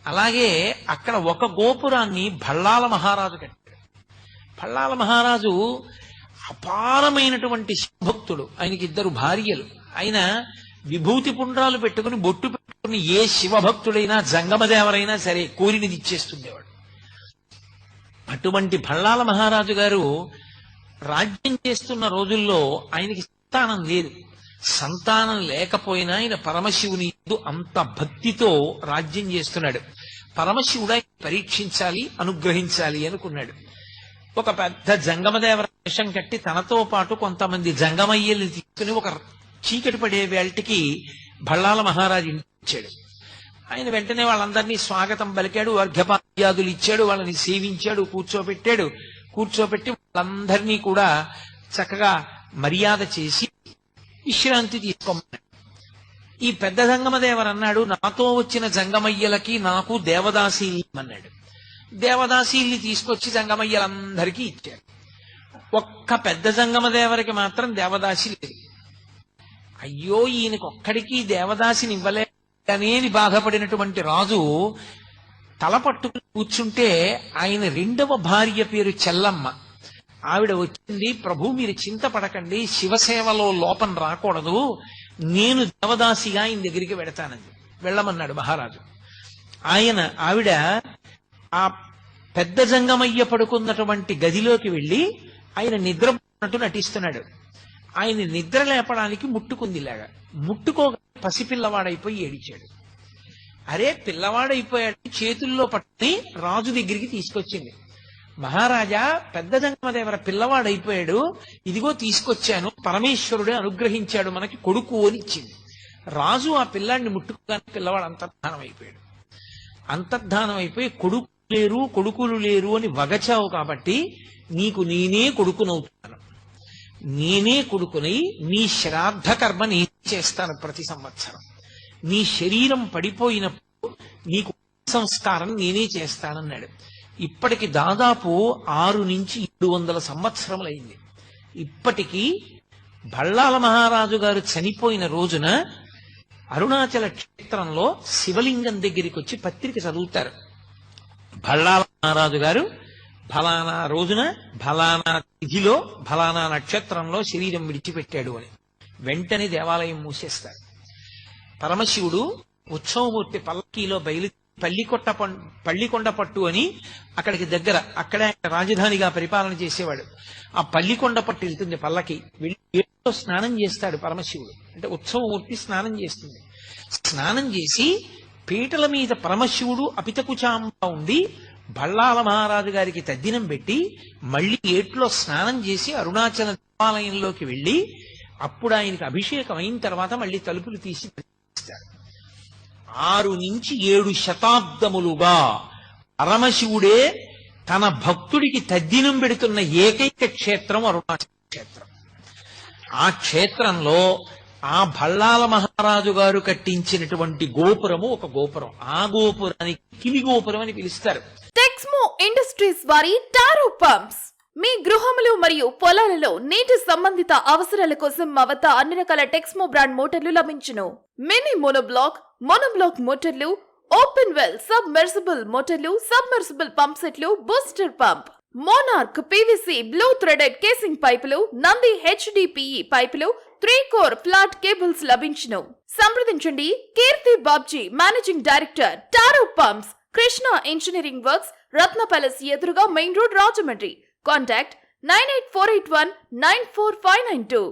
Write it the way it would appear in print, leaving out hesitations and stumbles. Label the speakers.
Speaker 1: అలాగే అక్కడ ఒక గోపురాన్ని భళ్ళాల మహారాజు కట్టాడు. భళ్ళాల మహారాజు అపారమైనటువంటి శివభక్తుడు. ఆయనకి 2 భార్యలు. ఆయన విభూతి పుండ్రాలు పెట్టుకుని బొట్టు పెట్టుకుని ఏ శివభక్తుడైనా జంగమదేవరైనా సరే కోరినది ఇచ్చేస్తుండేవాడు. అటువంటి భళ్ళాల మహారాజు గారు రాజ్యం చేస్తున్న రోజుల్లో ఆయనకి సంతానం లేదు. సంతానం లేకపోయినా ఆయన పరమశివుని యందు అంత భక్తితో రాజ్యం చేస్తున్నాడు. పరమశివుడు ఆయన పరీక్షించాలి, అనుగ్రహించాలి అనుకున్నాడు. ఒక పెద్ద జంగమదేవర వేషం కట్టి తనతో పాటు కొంతమంది జంగమయ్యల్ని తీసుకుని ఒక చీకటి పడే వేళటికి భళ్ళాల మహారాజు ఇంటికి. ఆయన వెంటనే వాళ్ళందరినీ స్వాగతం పలికాడు, అర్ఘ్యపాద్యాదులు ఇచ్చాడు, వాళ్ళని సేవించాడు, కూర్చోపెట్టి వాళ్ళందరినీ కూడా చక్కగా మర్యాద చేసి విశ్రాంతి తీసుకోమన్నాడు. ఈ పెద్ద జంగమదేవరు అన్నాడు, నాతో వచ్చిన జంగమయ్యలకి నాకు దేవదాసీల్ని అన్నాడు. దేవదాసీల్ని తీసుకొచ్చి జంగమయ్యలందరికీ ఇచ్చాడు. ఒక్క పెద్ద జంగమదేవరికి మాత్రం దేవదాసి లేదు. అయ్యో, ఈయనకొక్కడికి దేవదాసిని ఇవ్వలేదనేది బాధపడినటువంటి రాజు తల పట్టుకుని కూర్చుంటే ఆయన 2వ భార్య పేరు చెల్లమ్మ. ఆవిడ వచ్చింది, ప్రభు మీరు చింతపడకండి, శివసేవలో లోపం రాకూడదు, నేను దేవదాసిగా ఆయన దగ్గరికి వెడతానంది. వెళ్ళమన్నాడు మహారాజు. ఆవిడ ఆ పెద్ద జంగమయ్య పడుకున్నటువంటి గదిలోకి వెళ్లి ఆయన నిద్రపోతున్నట్టు నటిస్తున్నాడు. ఆయన నిద్ర లేపడానికి ముట్టుకుందిలాగా. ముట్టుకోగా పసిపిల్లవాడైపోయి ఏడిచాడు. అరే పిల్లవాడైపోయాడు, చేతుల్లో పట్టుని రాజు దగ్గరికి తీసుకొచ్చింది. మహారాజా, పెద్ద జంగమదేవర పిల్లవాడైపోయాడు, ఇదిగో తీసుకొచ్చాను, పరమేశ్వరుడే అనుగ్రహించాడు, మనకి కొడుకు అని ఇచ్చింది. రాజు ఆ పిల్లాడిని ముట్టుకోగానే పిల్లవాడు అంతర్ధానం అయిపోయాడు. అంతర్ధానం అయిపోయి కొడుకులు లేరు అని వగచావు కాబట్టి నీకు నేనే కొడుకునవుతున్నాను. నేనే కొడుకునై నీ శ్రాద్ధ కర్మ నేను చేస్తాను ప్రతి సంవత్సరం. నీ శరీరం పడిపోయినప్పుడు నీకు సంస్కారం నేనే చేస్తానన్నాడు. ఇప్పటికి దాదాపు 6 నుంచి 700 సంవత్సరములైంది. ఇప్పటికీ భళ్ళాల మహారాజు గారు చనిపోయిన రోజున అరుణాచల క్షేత్రంలో శివలింగం దగ్గరికి వచ్చి పత్రిక చదువుతారు. భళ్ళాల మహారాజు గారు ఫలానా రోజున ఫలానా తిథిలో ఫలానా నక్షత్రంలో శరీరం విడిచిపెట్టాడు అని. వెంటనే దేవాలయం మూసేస్తారు. పరమశివుడు ఉత్సవమూర్తి పల్లకీలో పల్లికొండ పట్టు అని అక్కడికి దగ్గర, అక్కడే రాజధానిగా పరిపాలన చేసేవాడు. ఆ పల్లికొండ పట్టు వెళ్తుంది పల్లకి. వెళ్ళి స్నానం చేస్తాడు పరమశివుడు. అంటే ఉత్సవమూర్తి స్నానం చేస్తుంది. స్నానం చేసి పీటల మీద పరమశివుడు అపితకుచాంబ ఉండి భళ్ళాల మహారాజు గారికి తద్దినం పెట్టి మళ్ళీ ఏట్లో స్నానం చేసి అరుణాచల దేవాలయంలోకి వెళ్ళి అప్పుడు ఆయనకి అభిషేకం అయిన తర్వాత మళ్ళీ తలుపులు తీసి 6 నుంచి 7 శతాబ్దములుగా పరమశివుడే తన భక్తుడికి తద్దినం పెడుతున్న ఏకైక క్షేత్రం అరుణాచల క్షేత్రం. ఆ క్షేత్రంలో ఆ భళ్ళాల మహారాజు గారు కట్టించినటువంటి గోపురము ఒక గోపురం. ఆ గోపురానికి కిలి గోపురం అని పిలుస్తారు.
Speaker 2: టెక్స్మో ఇండస్ట్రీస్ వారి టారో పంప్స్ మీ గృహములు మరియు పొలాలలో నీటి సంబంధిత అవసరాల కోసం మా వద్ద అన్ని రకాల టెక్స్మో బ్రాండ్ మోటార్లు లభించును. మినీ మోనోబ్లాక్ మోటార్లు, ఓపెన్ వెల్ సబ్మెర్సిబుల్ మోటార్లు, సబ్మెర్సిబుల్ పంప్ సెట్లు, booster pump, monarch PVC blue threaded casing పైపులు, నంది హెచ్డిపిఈ పైపులు, 3 కోర్ ఫ్లాట్ కేబుల్స్ లభించును. సంప్రదించండి Keerthi Babji, managing director, Taro pumps, Krishna engineering works, Ratna palace ఎదురుగా మెయిన్ రోడ్, రాజమండ్రి. కాంటాక్ట్ 98481 94592.